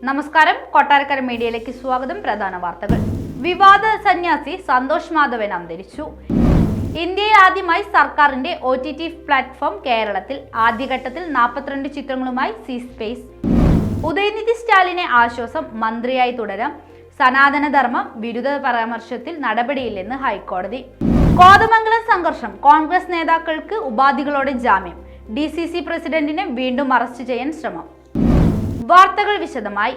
നമസ്കാരം, കൊട്ടാരക്കര മീഡിയയിലേക്ക് സ്വാഗതം. പ്രധാന വാർത്തകൾ. വിവാദ സന്യാസി സന്തോഷ് മാധവൻ അന്തരിച്ചു. ഇന്ത്യയിൽ ആദ്യമായി സർക്കാരിന്റെ OTT പ്ലാറ്റ്ഫോം കേരളത്തിൽ. ആദ്യഘട്ടത്തിൽ 42 ചിത്രങ്ങളുമായി സി സ്പേസ്. ഉദയനിധി സ്റ്റാലിനെ ആശ്വാസം, മന്ത്രിയായി തുടരാം. സനാതനധർമ്മ വിരുദ്ധ പരാമർശത്തിൽ നടപടിയില്ലെന്ന് ഹൈക്കോടതി. കോതമംഗലം സംഘർഷം, കോൺഗ്രസ് നേതാക്കൾക്ക് ഉപാധികളോടെ ജാമ്യം. DCC പ്രസിഡന്റിനെ വീണ്ടും അറസ്റ്റ് ചെയ്യാൻ ശ്രമം. വാർത്തകൾ വിശദമായി.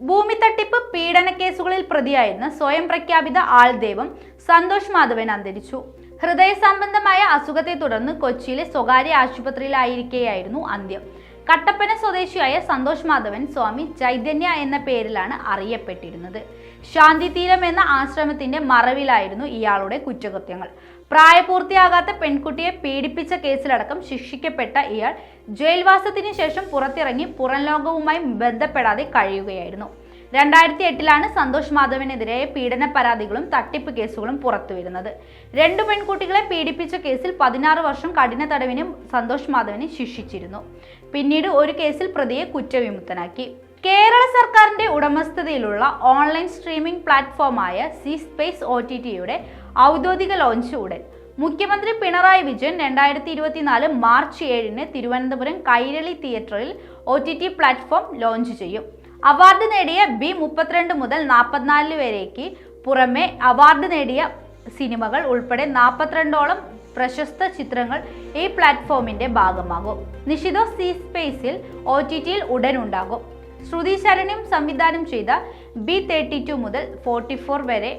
ഭൂമി തട്ടിപ്പ് പീഡന കേസുകളിൽ പ്രതിയായിരുന്ന സ്വയം പ്രഖ്യാപിത ആൾദൈവം സന്തോഷ് മാധവൻ അന്തരിച്ചു. ഹൃദയ സംബന്ധമായ അസുഖത്തെ തുടർന്ന് കൊച്ചിയിലെ സ്വകാര്യ ആശുപത്രിയിലായിരിക്കെയായിരുന്നു അന്ത്യം. കട്ടപ്പന സ്വദേശിയായ സന്തോഷ് മാധവൻ സ്വാമി ചൈതന്യ എന്ന പേരിലാണ് അറിയപ്പെട്ടിരുന്നത്. ശാന്തിതീരം എന്ന ആശ്രമത്തിന്റെ മറവിലായിരുന്നു ഇയാളുടെ കുറ്റകൃത്യങ്ങൾ. പ്രായപൂർത്തിയാകാത്ത പെൺകുട്ടിയെ പീഡിപ്പിച്ച കേസിലടക്കം ശിക്ഷിക്കപ്പെട്ട ഇയാൾ ജയിൽവാസത്തിന് ശേഷം പുറത്തിറങ്ങി പുറം ലോകവുമായി ബന്ധപ്പെടാതെ കഴിയുകയായിരുന്നു. 2008 സന്തോഷ് മാധവനെതിരെ പീഡന പരാതികളും തട്ടിപ്പ് കേസുകളും പുറത്തുവരുന്നത്. 2 പെൺകുട്ടികളെ പീഡിപ്പിച്ച കേസിൽ 16 വർഷം കഠിന തടവിനും സന്തോഷ് മാധവനെ ശിക്ഷിച്ചിരുന്നു. പിന്നീട് ഒരു കേസിൽ പ്രതിയെ കുറ്റവിമുക്തനാക്കി. കേരള സർക്കാരിന്റെ ഉടമസ്ഥതയിലുള്ള ഓൺലൈൻ സ്ട്രീമിംഗ് പ്ലാറ്റ്ഫോമായ സി സ്പേസ് OTTയുടെ ഔദ്യോഗിക ലോഞ്ച് ഉടൻ. മുഖ്യമന്ത്രി പിണറായി വിജയൻ 2024 മാർച്ച് 7 തിരുവനന്തപുരം കൈരളി തിയേറ്ററിൽ OTT പ്ലാറ്റ്ഫോം ലോഞ്ച് ചെയ്യും. അവാർഡ് നേടിയ B32 മുതൽ 44 വരേക്ക് പുറമെ അവാർഡ് നേടിയ സിനിമകൾ ഉൾപ്പെടെ 42ഓളം പ്രശസ്ത ചിത്രങ്ങൾ ഈ പ്ലാറ്റ്ഫോമിന്റെ ഭാഗമാകും. നിഷിതോ സി സ്പേസിൽ OTTയിൽ ഉടൻ ഉണ്ടാകും. ശ്രുതി ശരണ്യം സംവിധാനം ചെയ്ത B32 മുതൽ 44 വരെ,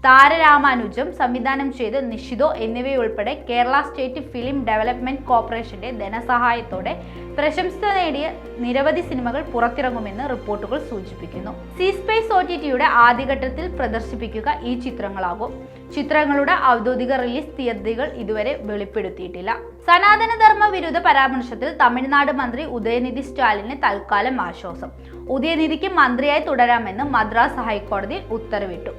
താരരാമാനുജം സംവിധാനം ചെയ്ത് നിഷിതോ എന്നിവയുൾപ്പെടെ കേരള സ്റ്റേറ്റ് ഫിലിം ഡെവലപ്മെന്റ് കോർപ്പറേഷന്റെ ധനസഹായത്തോടെ പ്രശംസ നേടിയ നിരവധി സിനിമകൾ പുറത്തിറങ്ങുമെന്ന് റിപ്പോർട്ടുകൾ സൂചിപ്പിക്കുന്നു. സി സ്പേസ് OTTയുടെ ആദ്യഘട്ടത്തിൽ പ്രദർശിപ്പിക്കുക ഈ ചിത്രങ്ങളാകും. ചിത്രങ്ങളുടെ ഔദ്യോഗിക റിലീസ് തീയതികൾ ഇതുവരെ വെളിപ്പെടുത്തിയിട്ടില്ല. സനാതനധർമ്മ വിരുദ്ധ പരാമർശത്തിൽ തമിഴ്നാട് മന്ത്രി ഉദയനിധി സ്റ്റാലിന് തൽക്കാലം ആശ്വാസം. ഉദയനിധിക്ക് മന്ത്രിയായി തുടരാമെന്ന് മദ്രാസ് ഹൈക്കോടതി ഉത്തരവിട്ടു.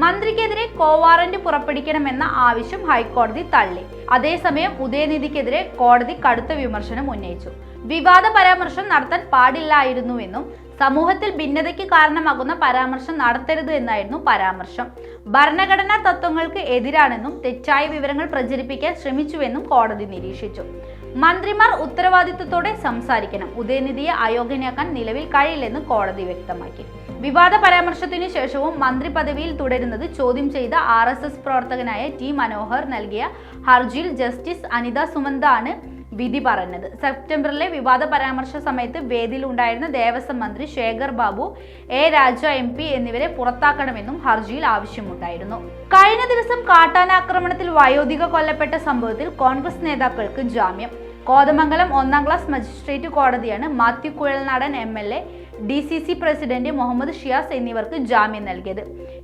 മന്ത്രിക്കെതിരെ കോവാറന്റ് പുറപ്പെടുവിക്കണമെന്ന ആവശ്യം ഹൈക്കോടതി തള്ളി. അതേസമയം ഉദയനിധിക്കെതിരെ കോടതി കടുത്ത വിമർശനം ഉന്നയിച്ചു. വിവാദ പരാമർശം നടത്താൻ പാടില്ലായിരുന്നുവെന്നും സമൂഹത്തിൽ ഭിന്നതയ്ക്ക് കാരണമാകുന്ന പരാമർശം നടത്തരുത് എന്നായിരുന്നു പരാമർശം. ഭരണഘടനാ തത്വങ്ങൾക്ക് എതിരാണെന്നും തെറ്റായ വിവരങ്ങൾ പ്രചരിപ്പിക്കാൻ ശ്രമിച്ചുവെന്നും കോടതി നിരീക്ഷിച്ചു. മന്ത്രിമാർ ഉത്തരവാദിത്വത്തോടെ സംസാരിക്കണം. ഉദയനിധിയെ അയോഗ്യനാക്കാൻ നിലവിൽ കഴിയില്ലെന്ന് കോടതി വ്യക്തമാക്കി. വിവാദ പരാമർശത്തിനു ശേഷവും മന്ത്രി പദവിയിൽ തുടരുന്നത് ചോദ്യം ചെയ്ത RSS പ്രവർത്തകനായ T മനോഹർ നൽകിയ ഹർജിയിൽ ജസ്റ്റിസ് അനിത സുമന്താണ് വിധി പറഞ്ഞത്. സെപ്റ്റംബറിലെ വിവാദ പരാമർശ സമയത്ത് വേദിയിൽ ഉണ്ടായിരുന്ന ദേവസ്വം മന്ത്രി Shekhar Babu, A Raja MP എന്നിവരെ പുറത്താക്കണമെന്നും ഹർജിയിൽ ആവശ്യമുണ്ടായിരുന്നു. കഴിഞ്ഞ ദിവസം കാട്ടാനാക്രമണത്തിൽ വയോധിക കൊല്ലപ്പെട്ട സംഭവത്തിൽ കോൺഗ്രസ് നേതാക്കൾക്ക് ജാമ്യം. കോതമംഗലം 1ാം ക്ലാസ് മജിസ്ട്രേറ്റ് കോടതിയാണ് Mathew Kuzhalnadan MLA, DCC president Muhammad Shiyas എന്നിവർക്ക് ജാമ്യം നൽകിയത്.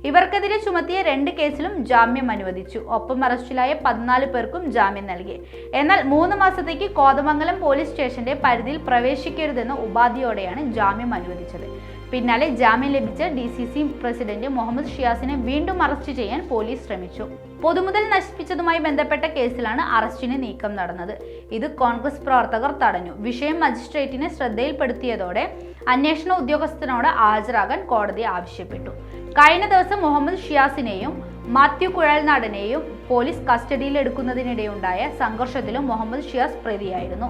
ഇവർക്കെതിരെ ചുമത്തിയ 2 കേസിലും ജാമ്യം അനുവദിച്ചു. ഒപ്പം അറസ്റ്റിലായ 14 പേർക്കും ജാമ്യം നൽകി. എന്നാൽ 3 മാസത്തേക്ക് കോതമംഗലം പോലീസ് സ്റ്റേഷന്റെ പരിധിയിൽ പ്രവേശിക്കരുതെന്ന ഉപാധിയോടെയാണ് ജാമ്യം അനുവദിച്ചത്. പിന്നാലെ ജാമ്യം ലഭിച്ച DCC പ്രസിഡന്റ് മുഹമ്മദ് ഷിയാസിനെ വീണ്ടും അറസ്റ്റ് ചെയ്യാൻ പോലീസ് ശ്രമിച്ചു. പൊതുമുതൽ നശിപ്പിച്ചതുമായി ബന്ധപ്പെട്ട കേസിലാണ് അറസ്റ്റിന് നീക്കം നടന്നത്. ഇത് കോൺഗ്രസ് പ്രവർത്തകർ തടഞ്ഞു. വിഷയം മജിസ്ട്രേറ്റിനെ ശ്രദ്ധയിൽപ്പെടുത്തിയതോടെ അന്വേഷണ ഉദ്യോഗസ്ഥനോട് ഹാജരാകാൻ കോടതി ആവശ്യപ്പെട്ടു. കഴിഞ്ഞ ദിവസം മുഹമ്മദ് ഷിയാസിനെയും മാത്യു കുഴൽനാടനെയും പോലീസ് കസ്റ്റഡിയിലെടുക്കുന്നതിനിടെയുണ്ടായ സംഘർഷത്തിലും മുഹമ്മദ് ഷിയാസ് പ്രതിയായിരുന്നു.